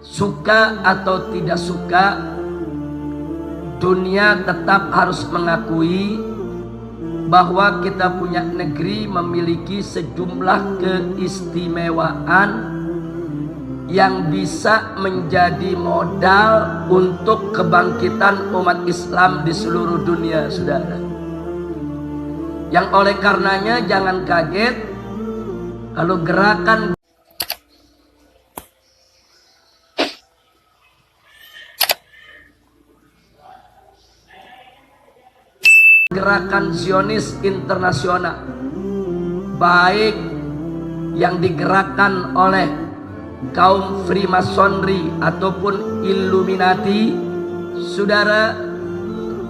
Suka atau tidak suka, dunia tetap harus mengakui bahwa kita punya negeri memiliki sejumlah keistimewaan yang bisa menjadi modal untuk kebangkitan umat Islam di seluruh dunia, saudara. Yang oleh karenanya jangan kaget kalau gerakan Zionis internasional, baik yang digerakkan oleh kaum Freemasonry ataupun Illuminati, saudara,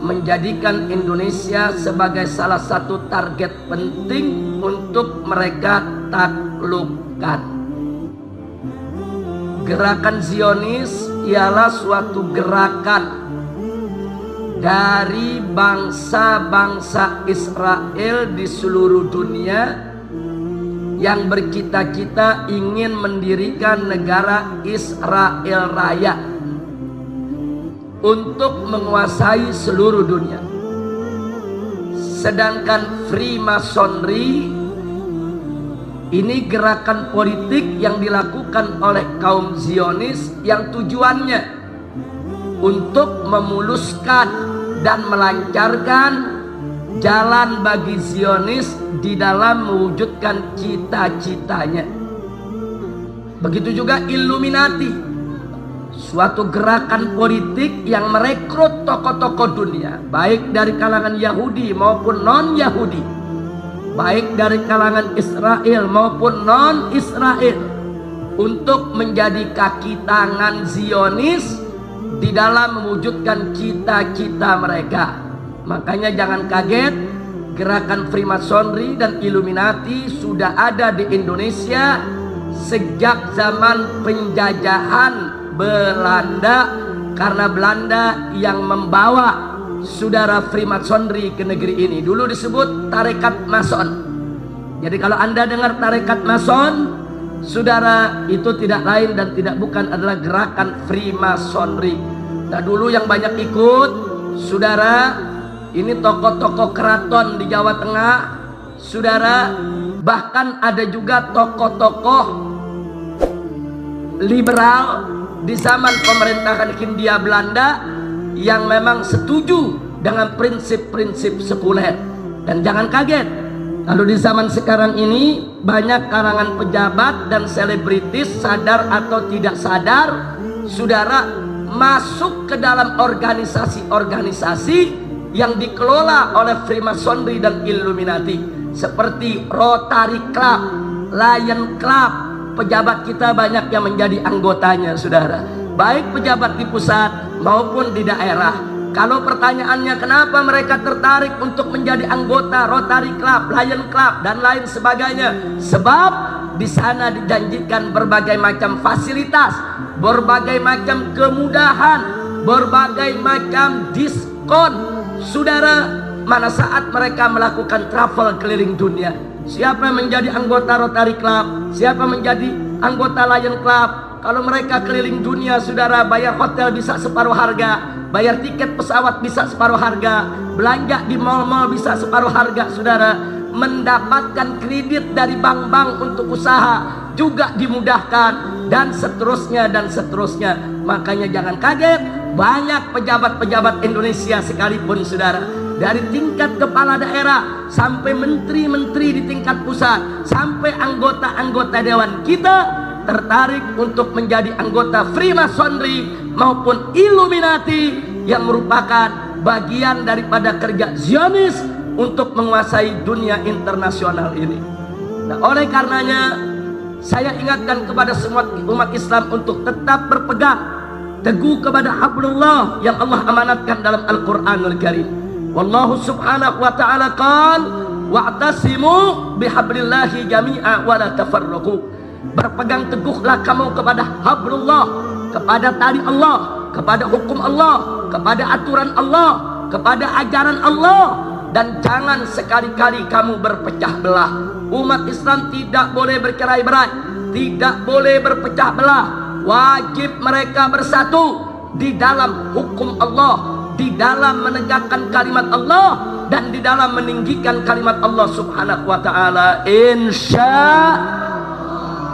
menjadikan Indonesia sebagai salah satu target penting untuk mereka taklukkan. Gerakan Zionis ialah suatu gerakan dari bangsa-bangsa Israel di seluruh dunia yang bercita-cita ingin mendirikan negara Israel Raya untuk menguasai seluruh dunia. Sedangkan Freemasonry ini gerakan politik yang dilakukan oleh kaum Zionis yang tujuannya untuk memuluskan dan melancarkan jalan bagi Zionis di dalam mewujudkan cita-citanya. Begitu juga Illuminati, suatu gerakan politik yang merekrut tokoh-tokoh dunia, baik dari kalangan Yahudi maupun non-Yahudi, baik dari kalangan Israel maupun non-Israel, untuk menjadi kaki tangan Zionis di dalam mewujudkan cita-cita mereka. Makanya jangan kaget, gerakan Freemasonry dan Illuminati sudah ada di Indonesia sejak zaman penjajahan Belanda, karena Belanda yang membawa saudara Freemasonry ke negeri ini. Dulu disebut tarekat Mason. Jadi kalau Anda dengar tarekat Mason, saudara, itu tidak lain dan tidak bukan adalah gerakan Freemasonry. Nah, dulu yang banyak ikut, saudara, ini tokoh-tokoh keraton di Jawa Tengah, saudara, bahkan ada juga tokoh-tokoh liberal di zaman pemerintahan Hindia Belanda yang memang setuju dengan prinsip-prinsip sekuler. Dan jangan kaget, kalau di zaman sekarang ini banyak kalangan pejabat dan selebritis, sadar atau tidak sadar, saudara, masuk ke dalam organisasi-organisasi yang dikelola oleh Freemasonry dan Illuminati, seperti Rotary Club, Lion Club. Pejabat kita banyak yang menjadi anggotanya, saudara, baik pejabat di pusat maupun di daerah. Kalau pertanyaannya kenapa mereka tertarik untuk menjadi anggota Rotary Club, Lion Club, dan lain sebagainya, sebab di sana dijanjikan berbagai macam fasilitas, berbagai macam kemudahan, berbagai macam diskon, saudara, mana saat mereka melakukan travel keliling dunia. Siapa yang menjadi anggota Rotary Club, siapa menjadi anggota Lion Club, kalau mereka keliling dunia, saudara, bayar hotel bisa separuh harga, bayar tiket pesawat bisa separuh harga, belanja di mal-mal bisa separuh harga, saudara, mendapatkan kredit dari bank-bank untuk usaha juga dimudahkan, dan seterusnya dan seterusnya. Makanya jangan kaget, banyak pejabat-pejabat Indonesia sekalipun, saudara, dari tingkat kepala daerah sampai menteri-menteri di tingkat pusat, sampai anggota-anggota dewan kita tertarik untuk menjadi anggota Freemasonry maupun Illuminati, yang merupakan bagian daripada kerja Zionis untuk menguasai dunia internasional ini. Nah, oleh karenanya saya ingatkan kepada semua umat Islam untuk tetap berpegang teguh kepada hablullah yang Allah amanatkan dalam Al-Quranul Karim. Wallahu subhanahu wa ta'ala qala wa'tasimu bihablillahi jami'a wa la tafarraqu. Berpegang teguhlah kamu kepada hablullah, kepada tali Allah, kepada hukum Allah, kepada aturan Allah, kepada ajaran Allah, dan jangan sekali-kali kamu berpecah belah. Umat Islam tidak boleh bercerai-berai, tidak boleh berpecah belah, wajib mereka bersatu di dalam hukum Allah, di dalam menegakkan kalimat Allah, dan di dalam meninggikan kalimat Allah subhanahu wa ta'ala, insya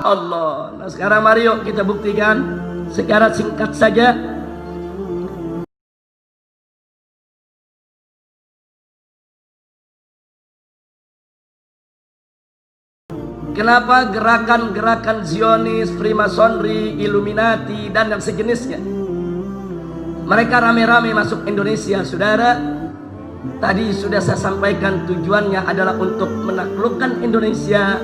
Allah. Nah sekarang mari yuk kita buktikan secara singkat saja. Kenapa gerakan-gerakan Zionis, Freemasonry, Illuminati, dan yang sejenisnya mereka rame-rame masuk Indonesia, saudara? Tadi sudah saya sampaikan tujuannya adalah untuk menaklukkan Indonesia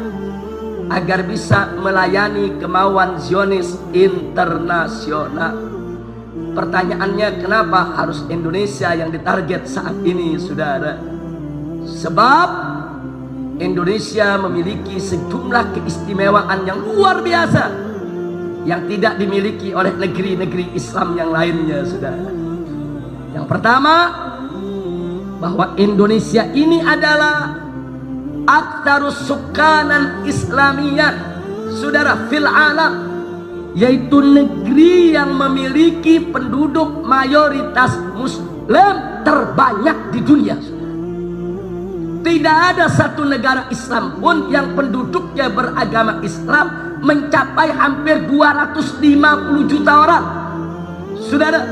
agar bisa melayani kemauan Zionis internasional. Pertanyaannya, kenapa harus Indonesia yang ditarget saat ini, saudara? Sebab Indonesia memiliki sejumlah keistimewaan yang luar biasa yang tidak dimiliki oleh negeri-negeri Islam yang lainnya, saudara. Yang pertama, bahwa Indonesia ini adalah aktsarus sukanan Islamiyah, saudara, fil alam, yaitu negeri yang memiliki penduduk mayoritas Muslim terbanyak di dunia, saudara. Tidak ada satu negara Islam pun yang penduduknya beragama Islam mencapai hampir 250 juta orang, saudara.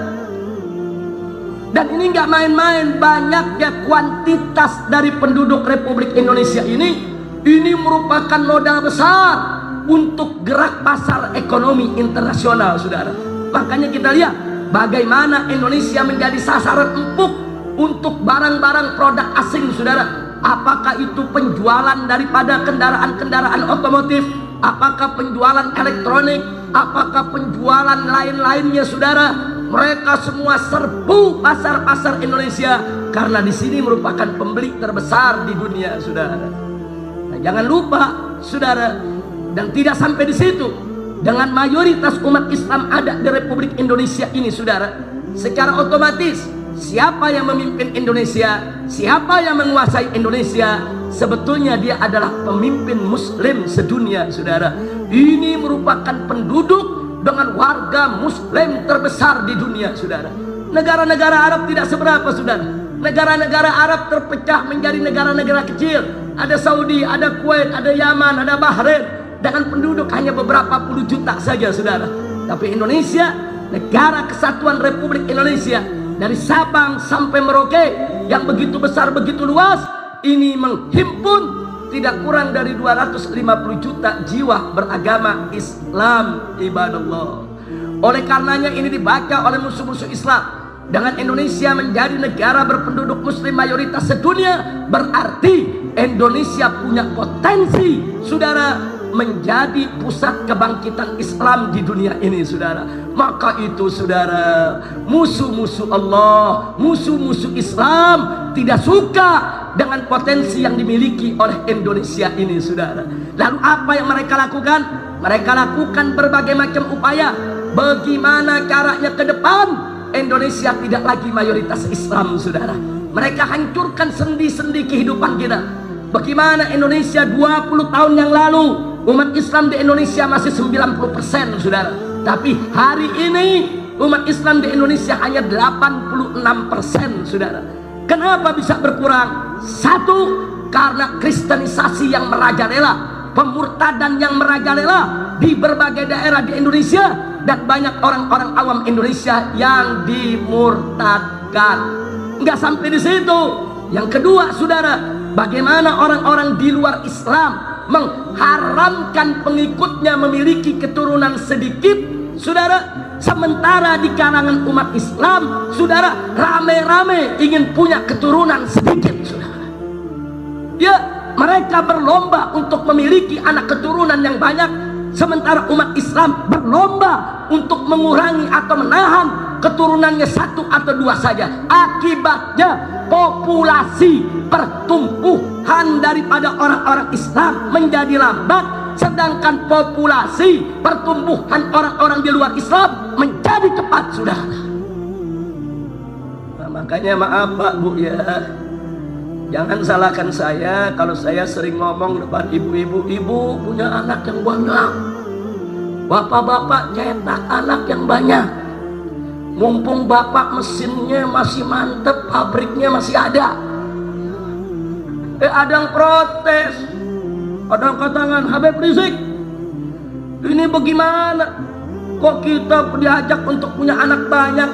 Dan ini nggak main-main, banyaknya kuantitas dari penduduk Republik Indonesia ini merupakan modal besar untuk gerak pasar ekonomi internasional, saudara. Makanya kita lihat bagaimana Indonesia menjadi sasaran empuk untuk barang-barang produk asing, saudara. Apakah itu penjualan daripada kendaraan-kendaraan otomotif, apakah penjualan elektronik, apakah penjualan lain-lainnya, saudara. Mereka semua serbu pasar-pasar Indonesia karena di sini merupakan pembeli terbesar di dunia, saudara. Nah, jangan lupa, saudara, dan tidak sampai di situ. Dengan mayoritas umat Islam ada di Republik Indonesia ini, saudara, secara otomatis siapa yang memimpin Indonesia, siapa yang menguasai Indonesia, sebetulnya dia adalah pemimpin Muslim sedunia, saudara. Ini merupakan penduduk dengan warga Muslim terbesar di dunia, saudara. Negara-negara Arab tidak seberapa, saudara. Negara-negara Arab terpecah menjadi negara-negara kecil. Ada Saudi, ada Kuwait, ada Yaman, ada Bahrain, dengan penduduk hanya beberapa puluh juta saja, saudara. Tapi Indonesia, negara kesatuan Republik Indonesia, dari Sabang sampai Merauke yang begitu besar, begitu luas, ini menghimpun tidak kurang dari 250 juta jiwa beragama Islam, ibadallah. Oleh karenanya ini dibaca oleh musuh-musuh Islam. Dengan Indonesia menjadi negara berpenduduk Muslim mayoritas sedunia, berarti Indonesia punya potensi, saudara, menjadi pusat kebangkitan Islam di dunia ini, saudara. Maka itu, saudara, musuh-musuh Allah, musuh-musuh Islam tidak suka dengan potensi yang dimiliki oleh Indonesia ini, saudara. Lalu apa yang mereka lakukan? Mereka lakukan berbagai macam upaya. Bagaimana caranya ke depan Indonesia tidak lagi mayoritas Islam, saudara. Mereka hancurkan sendi-sendi kehidupan kita. Bagaimana Indonesia 20 tahun yang lalu, umat Islam di Indonesia masih 90%, saudara. Tapi hari ini umat Islam di Indonesia hanya 86%, saudara. Kenapa bisa berkurang? Satu, karena kristenisasi yang merajalela, pemurtadan yang merajalela di berbagai daerah di Indonesia, dan banyak orang-orang awam Indonesia yang dimurtadkan. Nggak sampai di situ. Yang kedua, saudara, bagaimana orang-orang di luar Islam mengharamkan pengikutnya memiliki keturunan sedikit, saudara, sementara di kalangan umat Islam, saudara, rame-rame ingin punya keturunan sedikit, saudara. Ya, mereka berlomba untuk memiliki anak keturunan yang banyak, sementara umat Islam berlomba untuk mengurangi atau menahan keturunannya satu atau dua saja. Akibatnya populasi pertumbuhan daripada orang-orang Islam menjadi lambat, sedangkan populasi pertumbuhan orang-orang di luar Islam menjadi cepat, saudara. Nah, makanya maaf Pak Bu ya, jangan salahkan saya kalau saya sering ngomong depan ibu-ibu, ibu punya anak yang banyak, Bapak-bapak cetak anak yang banyak. Mumpung bapak mesinnya masih mantep, pabriknya masih ada. Ada yang protes, ada yang katakan, Habib Rizik, ini bagaimana? Kok kita diajak untuk punya anak banyak,